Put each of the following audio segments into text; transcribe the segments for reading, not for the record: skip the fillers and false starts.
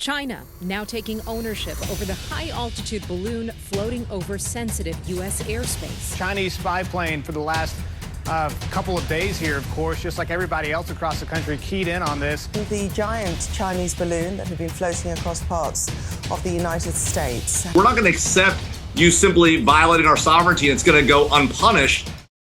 China now taking ownership over the high-altitude balloon floating over sensitive U.S. airspace. Chinese spy plane for the last couple of days here, of course, just like everybody else across the country, keyed in on this. The giant Chinese balloon that had been floating across parts of the United States. We're not going to accept you simply violating our sovereignty, and it's going to go unpunished.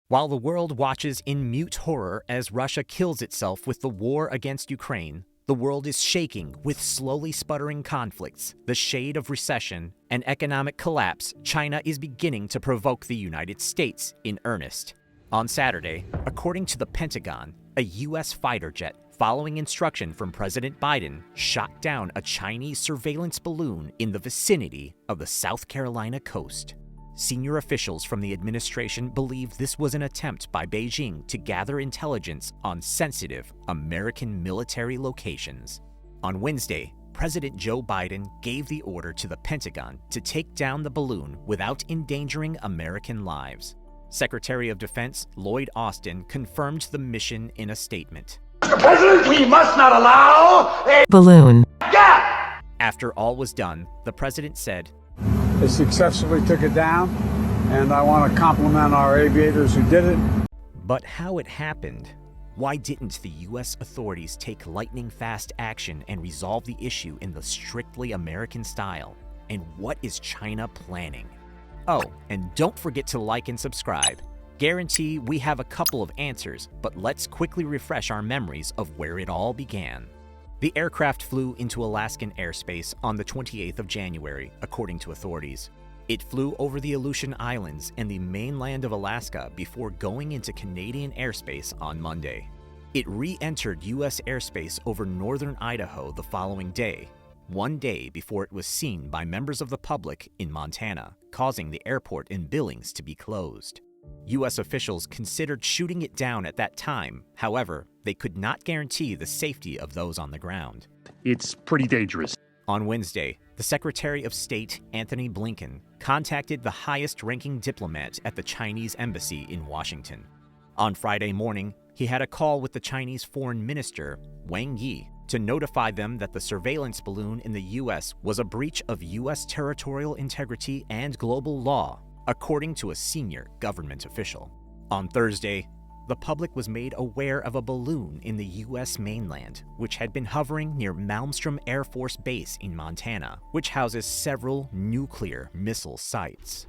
While the world watches in mute horror as Russia kills itself with the war against Ukraine, the world is shaking with slowly sputtering conflicts, the shade of recession, and economic collapse. China is beginning to provoke the United States in earnest. On Saturday, according to the Pentagon, a U.S. fighter jet, following instruction from President Biden, shot down a Chinese surveillance balloon in the vicinity of the South Carolina coast. Senior officials from the administration believe this was an attempt by Beijing to gather intelligence on sensitive American military locations. On Wednesday, President Joe Biden gave the order to the Pentagon to take down the balloon without endangering American lives. Secretary of Defense Lloyd Austin confirmed the mission in a statement. Mr. President, we must not allow a balloon gap! After all was done, the president said, They successfully took it down, and I want to compliment our aviators who did it. But how it happened? Why didn't the U.S. authorities take lightning-fast action and resolve the issue in the strictly American style? And what is China planning? Oh, and don't forget to like and subscribe. Guarantee we have a couple of answers, but let's quickly refresh our memories of where it all began. The aircraft flew into Alaskan airspace on the 28th of January, according to authorities. It flew over the Aleutian Islands and the mainland of Alaska before going into Canadian airspace on Monday. It re-entered U.S. airspace over northern Idaho the following day, one day before it was seen by members of the public in Montana, causing the airport in Billings to be closed. U.S. officials considered shooting it down at that time. However, they could not guarantee the safety of those on the ground. It's pretty dangerous. On Wednesday, the Secretary of State, Anthony Blinken, contacted the highest-ranking diplomat at the Chinese embassy in Washington. On Friday morning, he had a call with the Chinese Foreign Minister, Wang Yi, to notify them that the surveillance balloon in the U.S. was a breach of U.S. territorial integrity and global law, according to a senior government official. On Thursday, the public was made aware of a balloon in the U.S. mainland, which had been hovering near Malmstrom Air Force Base in Montana, which houses several nuclear missile sites.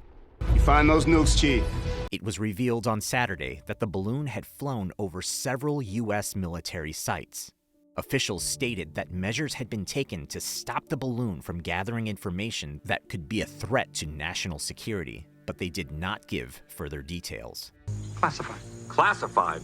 You find those nukes, Chief? It was revealed on Saturday that the balloon had flown over several U.S. military sites. Officials stated that measures had been taken to stop the balloon from gathering information that could be a threat to national security, but they did not give further details. Classified.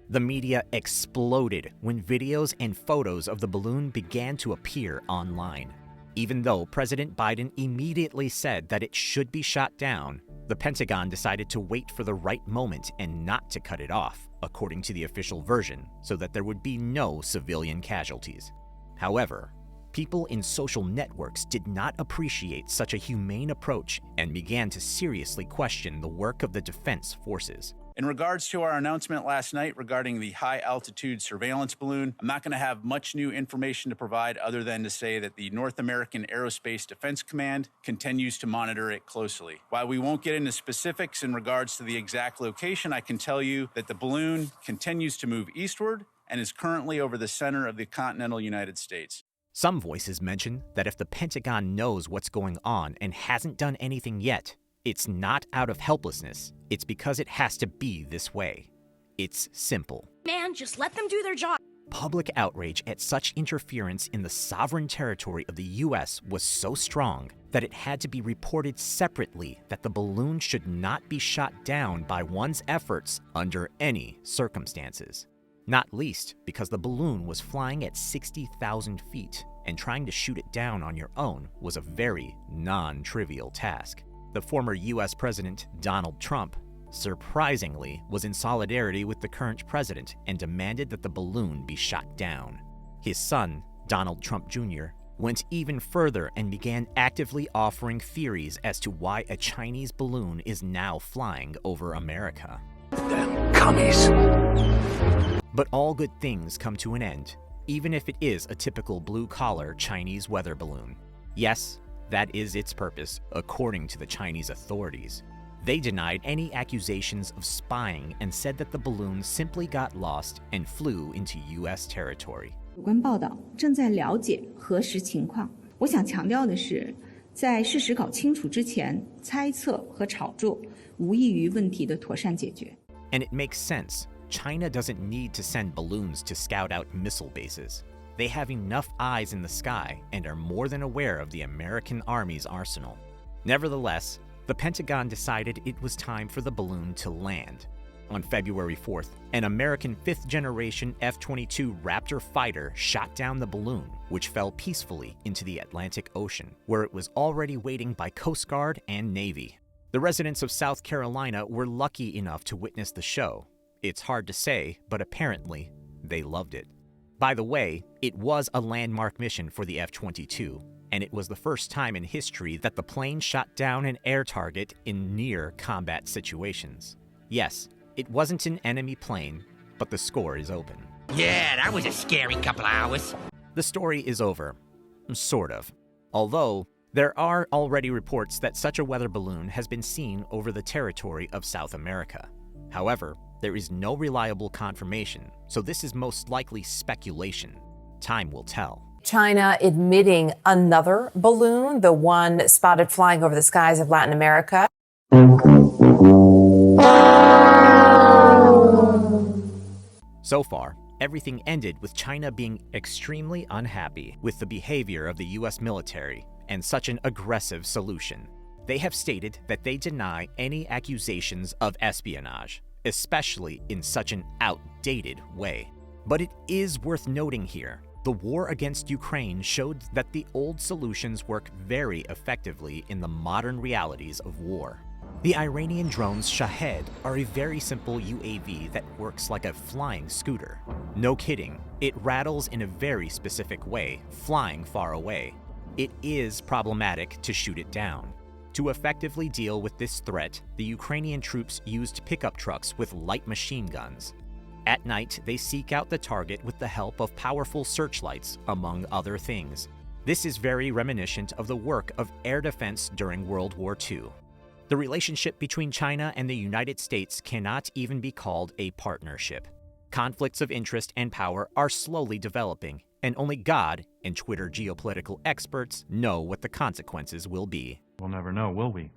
The media exploded when videos and photos of the balloon began to appear online. Even though President Biden immediately said that it should be shot down, the Pentagon decided to wait for the right moment and not to cut it off, according to the official version, so that there would be no civilian casualties. However, people in social networks did not appreciate such a humane approach and began to seriously question the work of the defense forces. In regards to our announcement last night regarding the high-altitude surveillance balloon, I'm not going to have much new information to provide other than to say that the North American Aerospace Defense Command continues to monitor it closely. While we won't get into specifics in regards to the exact location, I can tell you that the balloon continues to move eastward and is currently over the center of the continental United States. Some voices mention that if the Pentagon knows what's going on and hasn't done anything yet, it's not out of helplessness, it's because it has to be this way. It's simple. Man, just let them do their job. Public outrage at such interference in the sovereign territory of the U.S. was so strong that it had to be reported separately that the balloon should not be shot down by one's efforts under any circumstances. Not least because the balloon was flying at 60,000 feet, and trying to shoot it down on your own was a very non-trivial task. The former U.S. President, Donald Trump, surprisingly was in solidarity with the current president and demanded that the balloon be shot down. His son, Donald Trump Jr., went even further and began actively offering theories as to why a Chinese balloon is now flying over America. Damn commies. But all good things come to an end. even if it is a typical blue-collar Chinese weather balloon. Yes, that is its purpose, according to the Chinese authorities. They denied any accusations of spying and said that the balloon simply got lost and flew into U.S. territory. 有关报道正在了解核实情况。我想强调的是，在事实搞清楚之前，猜测和炒作无异于问题的妥善解决。 And it makes sense. China doesn't need to send balloons to scout out missile bases. They have enough eyes in the sky and are more than aware of the American Army's arsenal. Nevertheless, the Pentagon decided it was time for the balloon to land. On February 4th, an American fifth-generation F-22 Raptor fighter shot down the balloon, which fell peacefully into the Atlantic Ocean, where it was already waiting by Coast Guard and Navy. The residents of South Carolina were lucky enough to witness the show. It's hard to say, but apparently, they loved it. By the way, it was a landmark mission for the F-22, and it was the first time in history that the plane shot down an air target in near-combat situations. Yes, it wasn't an enemy plane, but the score is open. Yeah, that was a scary couple hours. The story is over. Sort of. Although, there are already reports that such a weather balloon has been seen over the territory of South America. However, there is no reliable confirmation, so this is most likely speculation. Time will tell. China admitting another balloon, the one spotted flying over the skies of Latin America. So far, everything ended with China being extremely unhappy with the behavior of the US military and such an aggressive solution. They have stated that they deny any accusations of espionage, especially in such an outdated way. But it is worth noting here, the war against Ukraine showed that the old solutions work very effectively in the modern realities of war. The Iranian drones Shahed are a very simple UAV that works like a flying scooter. No kidding, it rattles in a very specific way, flying far away. It is problematic to shoot it down. To effectively deal with this threat, the Ukrainian troops used pickup trucks with light machine guns. At night, they seek out the target with the help of powerful searchlights, among other things. This is very reminiscent of the work of air defense during World War II. The relationship between China and the United States cannot even be called a partnership. Conflicts of interest and power are slowly developing, and only God and Twitter geopolitical experts know what the consequences will be. We'll never know, will we?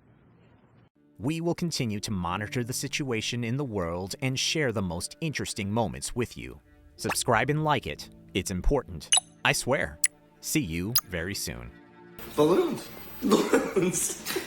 We will continue to monitor the situation in the world and share the most interesting moments with you. Subscribe and like it. It's important. I swear. See you very soon. Balloons. Balloons.